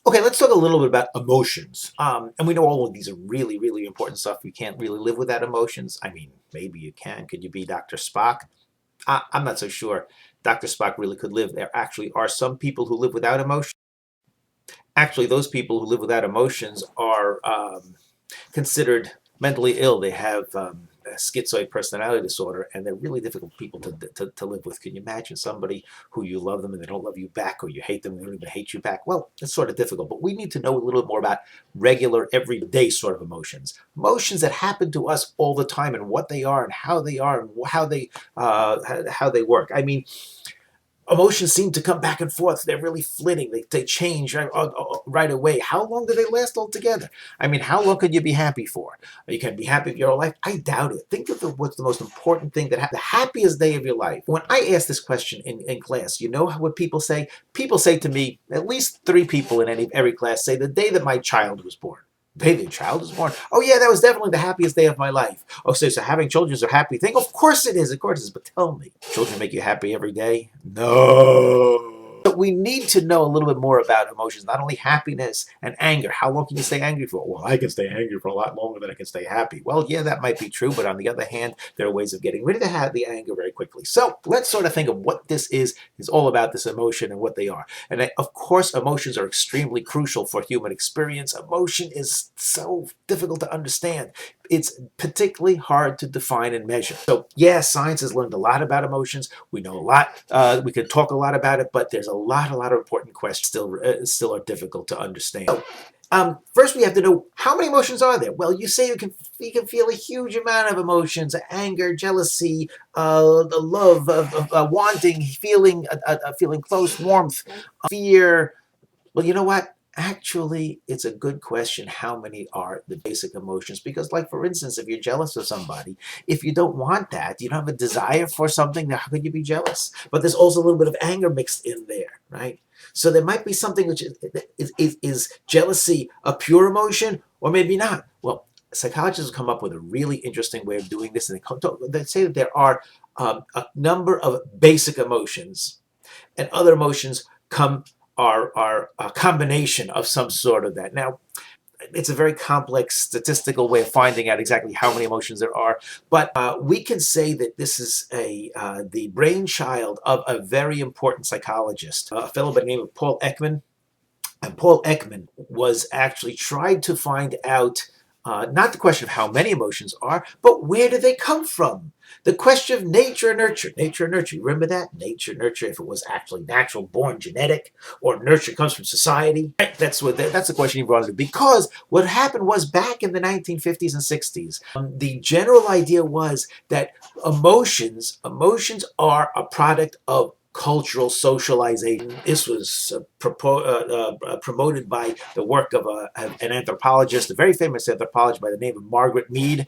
Okay, let's talk a little bit about emotions. And we know all of these are really, really important stuff. You can't really live without emotions. I mean, maybe you can. Could you be Dr. Spock? I'm not so sure Dr. Spock really could live. There actually are some people who live without emotions. Actually, those people who live without emotions are considered mentally ill. They have a schizoid personality disorder, and they're really difficult people to live with. Can you imagine somebody who you love them and they don't love you back, or you hate them and they don't even hate you back? Well, it's sort of difficult, but we need to know a little bit more about regular, everyday sort of emotions. Emotions that happen to us all the time and what they are and how they are and how they work. I mean, emotions seem to come back and forth. They're really flitting. They change right away. How long do they last altogether? I mean, how long could you be happy for? You can be happy your whole life? I doubt it. Think of what's the most important thing the happiest day of your life. When I ask this question in class, you know what people say? People say to me, at least 3 people in every class say the day that my child was born. The day the child was born. Oh yeah, that was definitely the happiest day of my life. Oh, so having children is a happy thing? Of course it is. Of course it is. But tell me, children make you happy every day? No. But we need to know a little bit more about emotions, not only happiness and anger. How long can you stay angry for? Well, I can stay angry for a lot longer than I can stay happy. Well, yeah, that might be true, but on the other hand, there are ways of getting rid of the anger very quickly. So let's sort of think of what this is all about, this emotion and what they are. And of course, emotions are extremely crucial for human experience. Emotion is so difficult to understand. It's particularly hard to define and measure. So yeah, science has learned a lot about emotions. We know a lot. We can talk a lot about it, but there's a lot of important questions still are difficult to understand. So, first, we have to know how many emotions are there. Well, you say you can feel a huge amount of emotions: anger, jealousy, the love, wanting, feeling close, warmth, fear. Well, you know what? Actually, it's a good question how many are the basic emotions. Because, like, for instance, if you're jealous of somebody, if you don't want that, you don't have a desire for something, how could you be jealous? But there's also a little bit of anger mixed in there, right? So there might be something which is jealousy a pure emotion or maybe not? Well, psychologists have come up with a really interesting way of doing this. And they say that there are a number of basic emotions, and other emotions are a combination of some sort of that. Now, it's a very complex statistical way of finding out exactly how many emotions there are, but we can say that this is the brainchild of a very important psychologist, a fellow by the name of Paul Ekman. And Paul Ekman was actually tried to find out not the question of how many emotions are, but where do they come from? The question of nature and nurture. Nature and nurture. You remember that? Nature and nurture, if it was actually natural, born, genetic, or nurture comes from society. That's the question he brought up. Because what happened was back in the 1950s and 60s, the general idea was that emotions are a product of cultural socialization. This was promoted by the work of an anthropologist, a very famous anthropologist by the name of Margaret Mead.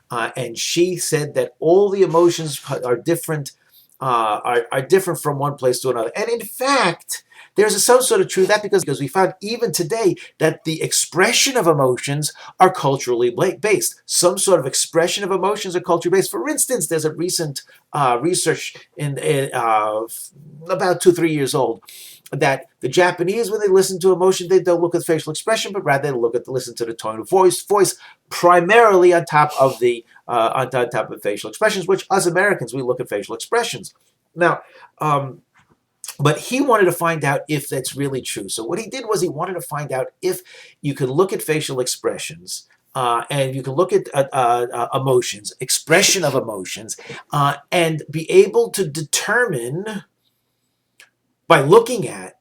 And she said that all the emotions are different, are different from one place to another. And in fact, there's some sort of truth to that because we found even today that the expression of emotions are culturally based. Some sort of expression of emotions are culturally based. For instance, there's a recent research in about 2-3 years old that the Japanese, when they listen to emotion, they don't look at facial expression, but rather they listen to the tone of voice primarily on top of facial expressions, which us Americans, we look at facial expressions. Now, but he wanted to find out if that's really true. So what he did was he wanted to find out if you could look at facial expressions and you can look at emotions, expression of emotions, and be able to determine by looking at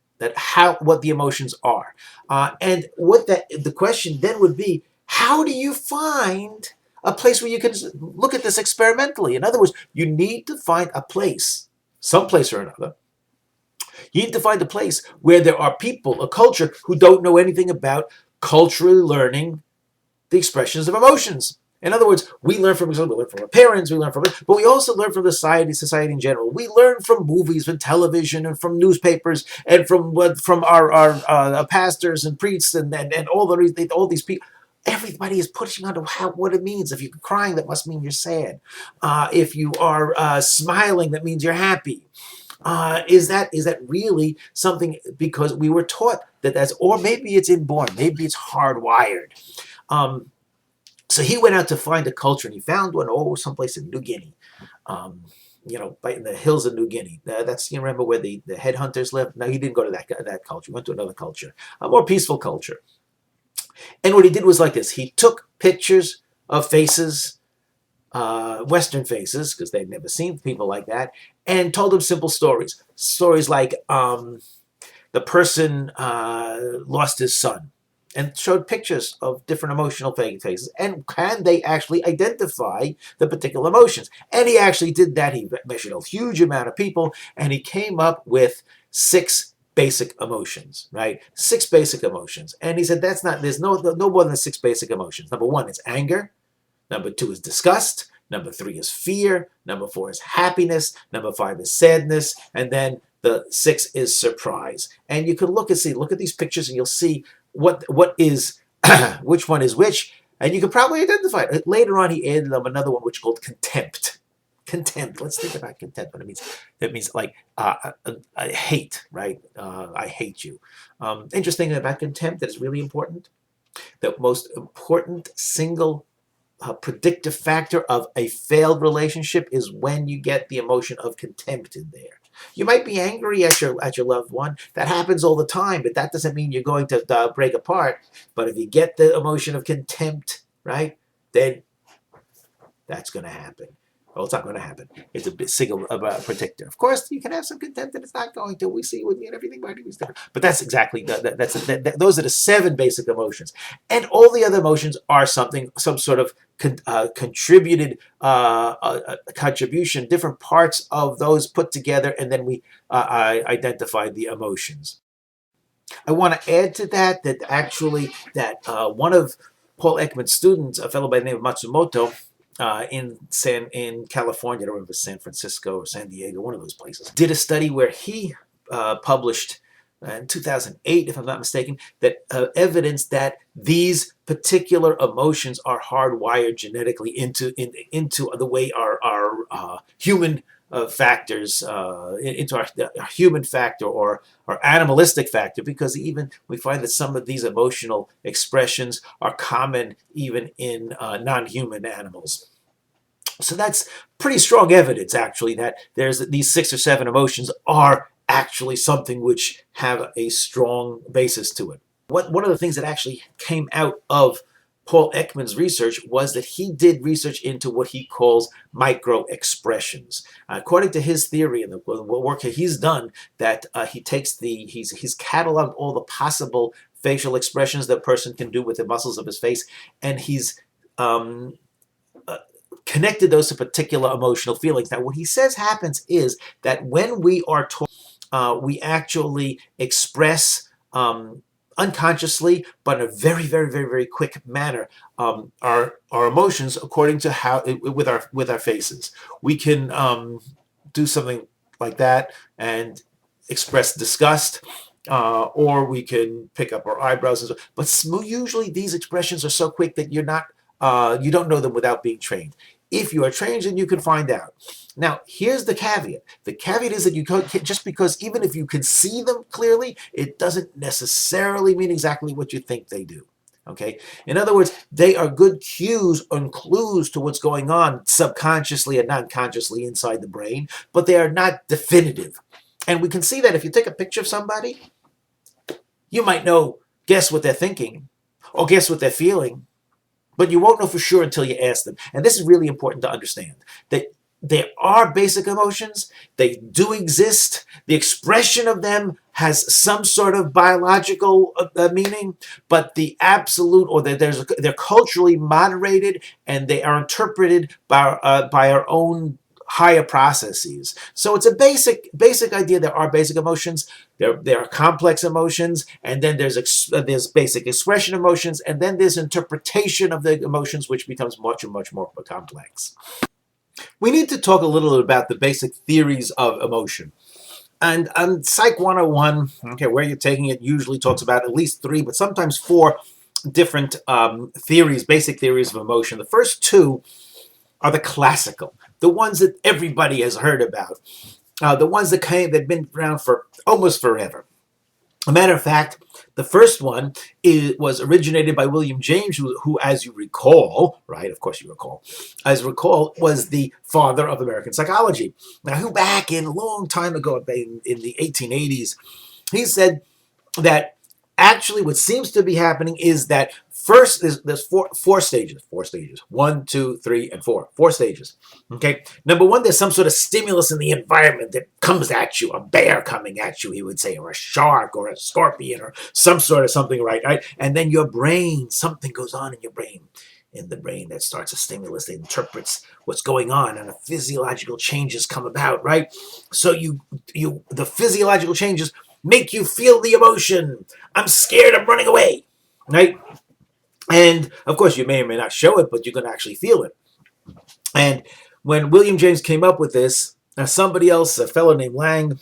what the emotions are. And what the question then would be, how do you find a place where you can look at this experimentally? In other words, you need to find a place, some place or another. You need to find a place where there are people, a culture, who don't know anything about culturally learning the expressions of emotions. In other words, we learn from our parents, but we also learn from society in general. We learn from movies, from television, and from newspapers, and from our pastors and priests, and all these people. Everybody is pushing on to what it means. If you're crying, that must mean you're sad. If you are smiling, that means you're happy. Is that really something because we were taught that that's, or maybe it's inborn, maybe it's hardwired. Um, so he went out to find a culture, and he found one, someplace in New Guinea. Um, right in the hills of New Guinea. That's, you remember where the headhunters live? No, he didn't go to that culture. He went to another culture, a more peaceful culture. And what he did was like this. He took pictures of faces, Western faces, because they'd never seen people like that, and told them simple stories. Stories like the person lost his son, and showed pictures of different emotional faces. And can they actually identify the particular emotions? And he actually did that. He measured a huge amount of people, and he came up with 6 basic emotions, right? 6 basic emotions. And he said there's no more than 6 basic emotions. Number 1 is anger. Number 2 is disgust. Number 3 is fear. Number 4 is happiness. Number 5 is sadness. And then the 6 is surprise. And you can look at these pictures, and you'll see what is which one is which, and you can probably identify it. Later on, he added another one, which is called contempt. Contempt. Let's think about contempt. What it means. It means like I hate, right? I hate you. Interesting about contempt that is really important. The most important single predictive factor of a failed relationship is when you get the emotion of contempt in there. You might be angry at your loved one. That happens all the time, but that doesn't mean you're going to break apart. But if you get the emotion of contempt, right, then that's going to happen. Well, it's not going to happen. It's a big signal of a predictor. Of course, you can have some contempt, and it's not going to. We see with me and everything, but it's different. But that's exactly those are the 7 basic emotions, and all the other emotions are some sort of contributed contribution, different parts of those put together, and then we identify the emotions. I want to add to that actually one of Paul Ekman's students, a fellow by the name of Matsumoto, in California, I don't remember, San Francisco or San Diego, one of those places, did a study where he published in 2008, if I'm not mistaken, that evidence that these particular emotions are hardwired genetically into the way our human factors, into our human factor or animalistic factor, because even we find that some of these emotional expressions are common even in non-human animals. So that's pretty strong evidence, actually, that there's these 6 or 7 emotions are actually something which have a strong basis to it. One of the things that actually came out of Paul Ekman's research was that he did research into what he calls micro-expressions. According to his theory and the work that he's done, that he's cataloged all the possible facial expressions that a person can do with the muscles of his face, and he's connected those to particular emotional feelings. Now, what he says happens is that when we are taught, we actually express unconsciously, but in a very, very, very, very quick manner, our emotions according to how with our faces. We can do something like that and express disgust, or we can pick up our eyebrows. And so, but usually these expressions are so quick that you don't know them without being trained. If you are trained, then you can find out. Now, here's the caveat. The caveat is that you can't, just because even if you can see them clearly, it doesn't necessarily mean exactly what you think they do. Okay? In other words, they are good cues and clues to what's going on subconsciously and non-consciously inside the brain, but they are not definitive. And we can see that if you take a picture of somebody, you might guess what they're thinking or guess what they're feeling, but you won't know for sure until you ask them. And this is really important to understand, that there are basic emotions. They do exist. The expression of them has some sort of biological meaning, but the absolute, or they're culturally moderated, and they are interpreted by our own higher processes. So it's a basic idea. There are basic emotions. There are complex emotions, and then there's basic expression emotions, and then there's interpretation of the emotions, which becomes much and much more complex. We need to talk a little bit about the basic theories of emotion. And Psych 101, okay, where you're taking it, usually talks about at least 3, but sometimes 4 different basic theories of emotion. The first 2 are the classical, the ones that everybody has heard about. the ones that that've been around for almost forever. A matter of fact, the first one was originated by William James, who, as you recall, right, of course you recall, as recall, was the father of American psychology. Now, who back in a long time ago, in the 1880s, he said that actually what seems to be happening is that first there's four stages. 1, 2, 3, and 4 stages. Okay, number one, there's some sort of stimulus in the environment that comes at you, a bear coming at you, he would say, or a shark or a scorpion or some sort of something, right? And then your brain, something goes on in your brain, in the brain that starts a stimulus that interprets what's going on, and the physiological changes come about, right? So the physiological changes make you feel the emotion. I'm scared, I'm running away, right? And of course, you may or may not show it, but you're going to actually feel it. And when William James came up with this, somebody else, a fellow named Lange,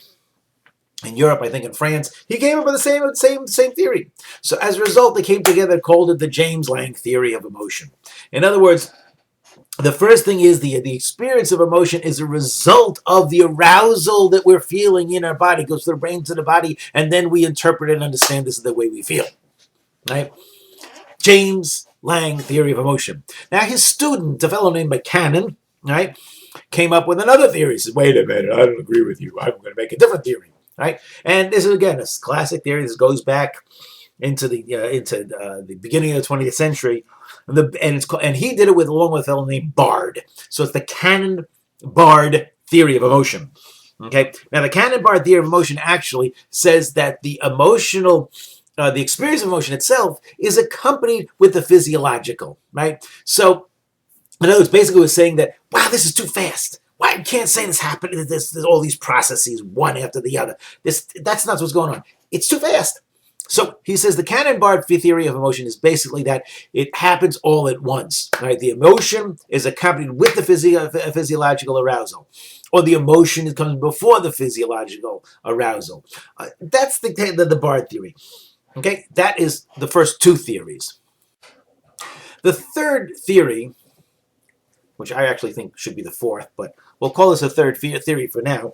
in Europe, I think in France, he came up with the same theory. So as a result, they came together, called it the James-Lange theory of emotion. In other words, the first thing is the experience of emotion is a result of the arousal that we're feeling in our body. It goes from the brain to the body, and then we interpret and understand this is the way we feel. Right? James-Lange theory of emotion. Now, his student, a fellow named Canon, right, came up with another theory. He said, wait a minute, I don't agree with you. I'm going to make a different theory. Right? And this is, again, a classic theory. This goes back into the beginning of the 20th century. And he did it along with a fellow named Bard. So it's the Canon-Bard theory of emotion. Okay. Now the Canon-Bard theory of emotion actually says that the experience of emotion itself is accompanied with the physiological. Right. So in other words, basically, we're saying that wow, this is too fast. Why you can't say this happened? There's all these processes, one after the other. That's not what's going on. It's too fast. So he says the Canon-Bard theory of emotion is basically that it happens all at once. Right? The emotion is accompanied with the physiological arousal, or the emotion comes before the physiological arousal. That's the Bard theory. Okay, that is the first two theories. The third theory, which I actually think should be the fourth, but we'll call this a third theory for now.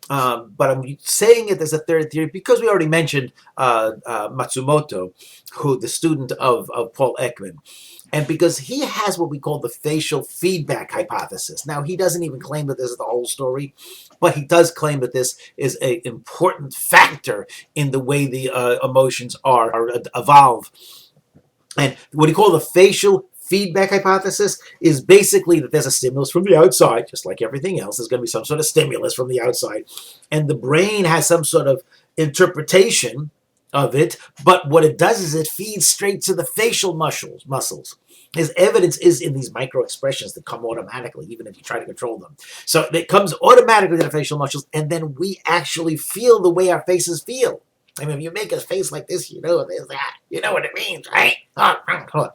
But I'm saying it as a third theory because we already mentioned Matsumoto, who the student of Paul Ekman, and because he has what we call the facial feedback hypothesis. Now, he doesn't even claim that this is the whole story, but he does claim that this is an important factor in the way the emotions are evolve. And what he called the facial feedback hypothesis is basically that there's a stimulus from the outside, just like everything else. There's going to be some sort of stimulus from the outside, and the brain has some sort of interpretation of it, but what it does is it feeds straight to the facial muscles. His evidence is in these micro expressions that come automatically, even if you try to control them. So it comes automatically to the facial muscles, and then we actually feel the way our faces feel. I mean, if you make a face like this, you know there's that. You know what it means, right? No,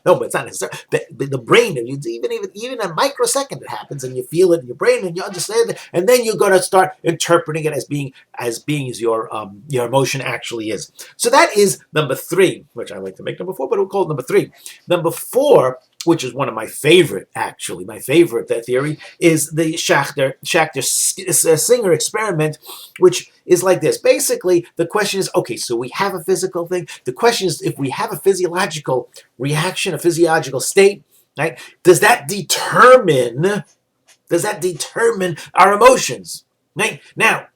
but it's not necessary. The brain, even a microsecond, it happens, and you feel it in your brain, and you understand it, and then you're going to start interpreting it as being as your emotion actually is. So that is number 3, which I like to make number 4, but we'll call it number 3. Number 4, which is one of my favorite, actually, that theory, is the Schachter Singer experiment, which is like this. Basically, the question is, okay, so we have a physical thing. The question is, if we have a physiological reaction, a physiological state, right, does that determine our emotions? Right? Now,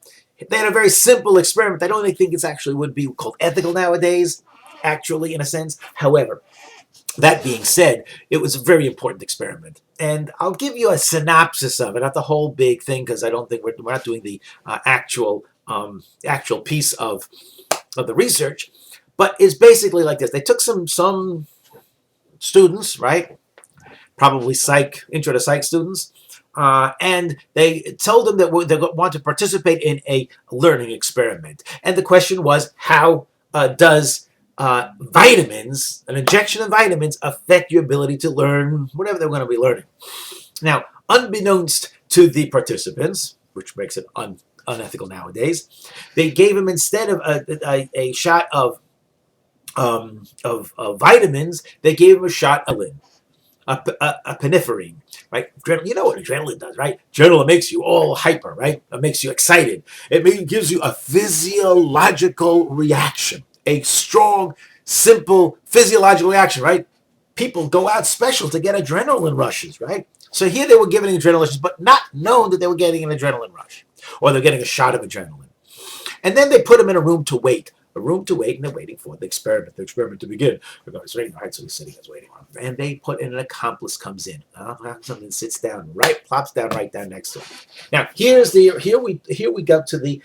they had a very simple experiment. I don't think it's actually would be called ethical nowadays, actually, in a sense. However, that being said, it was a very important experiment. And I'll give you a synopsis of it, not the whole big thing, because I don't think we're not doing the actual piece of the research. But it's basically like this. They took some students, right? Probably intro to psych students. And they told them that they want to participate in a learning experiment. And the question was, how does vitamins, an injection of vitamins, affect your ability to learn whatever they're going to be learning? Now, unbeknownst to the participants, which makes it unethical nowadays, they gave them, instead of a shot of vitamins, they gave them a shot of insulin. epinephrine, right? You know what adrenaline does, right? Adrenaline makes you all hyper, right? It makes you excited. Gives you a physiological reaction, a strong, simple physiological reaction, right? People go out special to get adrenaline rushes, right? So here they were giving adrenaline rushes, but not known that they were getting an adrenaline rush, or they're getting a shot of adrenaline. And then they put him in a room to wait. A room to wait, and they're waiting for the experiment to begin. It's raining, right? So he's sitting, he's waiting on him. And they put in an accomplice comes in. Something sits down, plops down right down next to him. Now, here we go to the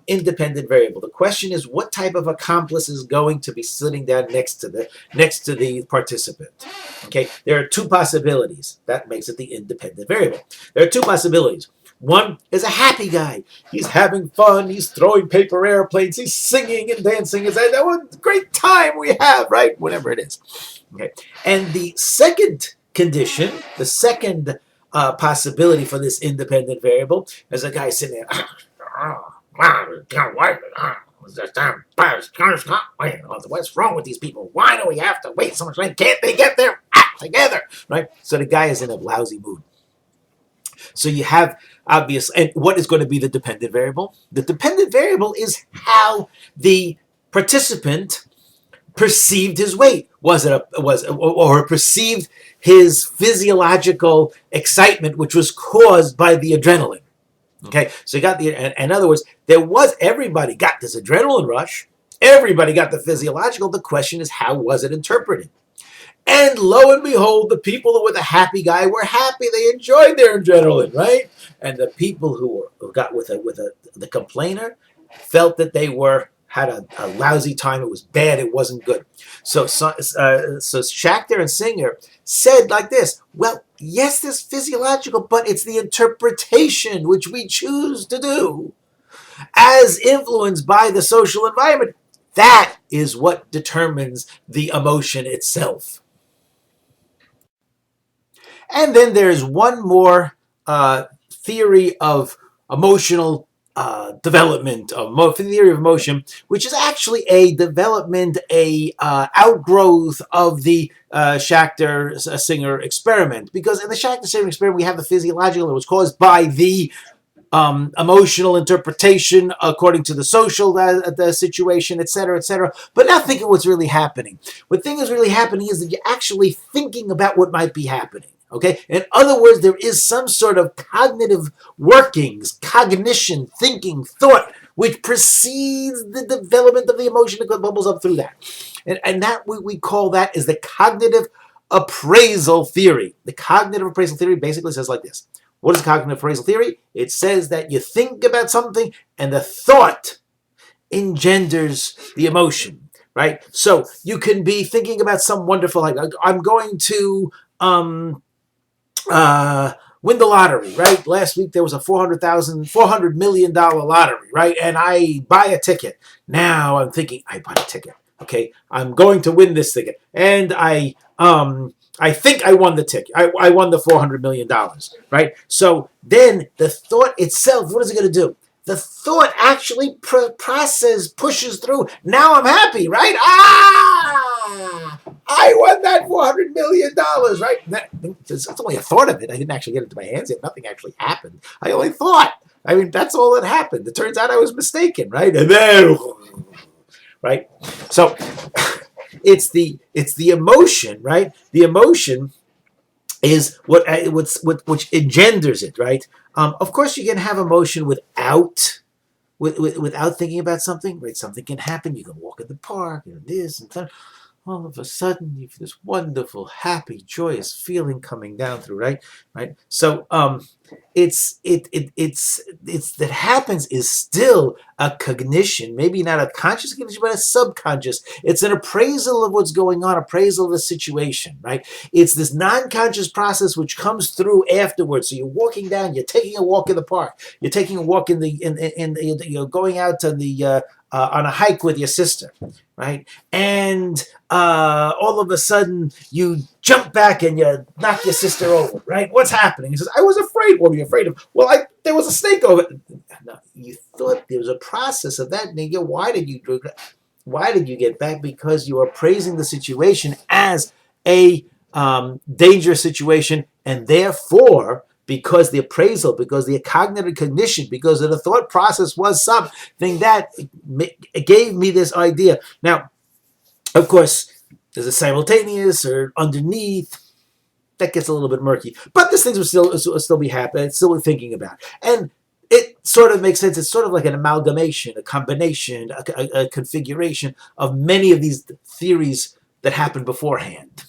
independent variable. The question is, what type of accomplice is going to be sitting down next to the participant? Okay, there are two possibilities. That makes it the independent variable. There are two possibilities. One is a happy guy. He's having fun. He's throwing paper airplanes. He's singing and dancing. It's a great time we have, right? Whatever it is. Okay. And the second condition, the second possibility for this independent variable, is a guy sitting there. What's wrong with these people? Why do we have to wait so much time? Can't they get their act together? Right? So the guy is in a lousy mood. So you have obvious, and what is going to be the dependent variable? The dependent variable is how the participant perceived his weight. Or perceived his physiological excitement, which was caused by the adrenaline. Okay, so you got in other words, everybody got this adrenaline rush. Everybody got the physiological. The question is, how was it interpreted? And lo and behold, the people who were the happy guy were happy. They enjoyed their adrenaline, right? And the people who got with the complainer felt that they had a lousy time. It was bad. It wasn't good. So Schachter and Singer said like this: well, yes, there's physiological, but it's the interpretation which we choose to do, as influenced by the social environment. That is what determines the emotion itself. And then there's one more theory of emotional development, theory of emotion, which is actually a development, outgrowth of the Schachter-Singer experiment. Because in the Schachter-Singer experiment, we have the physiological that was caused by the emotional interpretation according to the social the situation, etc., etc. But not thinking what's really happening. What thing is really happening is that you're actually thinking about what might be happening. Okay? In other words, there is some sort of cognitive workings, cognition, thinking, thought, which precedes the development of the emotion that bubbles up through that. And that we call that is the cognitive appraisal theory. The cognitive appraisal theory basically says like this. What is cognitive appraisal theory? It says that you think about something and the thought engenders the emotion, right? So you can be thinking about some wonderful, like, I'm going to win the lottery, right? Last week there was a $400 million lottery, right? And I buy a ticket. Now I'm thinking, I bought a ticket. Okay, I'm going to win this ticket. And I think I won the ticket. I won the $400 million, right? So then the thought itself, what is it going to do? The thought actually pushes through. Now I'm happy, right? I won that $400 million, right? It's only a thought of it. I didn't actually get it into my hands yet. Nothing actually happened. I only thought. I mean, that's all that happened. It turns out I was mistaken, right? And then, right? So it's the emotion, right? The emotion is which engenders it, right? Of course, you can have emotion without thinking about something, right? Something can happen. You can walk in the park, this and that. All of a sudden, you feel this wonderful, happy, joyous feeling coming down through, right? So, it's that happens is still a cognition, maybe not a conscious cognition, but a subconscious. It's an appraisal of what's going on, appraisal of the situation, right? It's this non-conscious process which comes through afterwards. So you're walking down, you're taking a walk in the park, you're taking a walk you're going out to on a hike with your sister, right? And all of a sudden you jump back and you knock your sister over, right? What's happening? He says, I was afraid. What were you afraid of? Well, there was a snake over it. No, you thought there was a process of that. Nigga, why did you get back? Because you are praising the situation as a dangerous situation, and therefore, because the appraisal, because the cognitive cognition, because of the thought process was something that gave me this idea. Now, of course, there's a simultaneous or underneath. That gets a little bit murky. But these things will still be happening, still be thinking about. And it sort of makes sense. It's sort of like an amalgamation, a combination, a configuration of many of these theories that happened beforehand.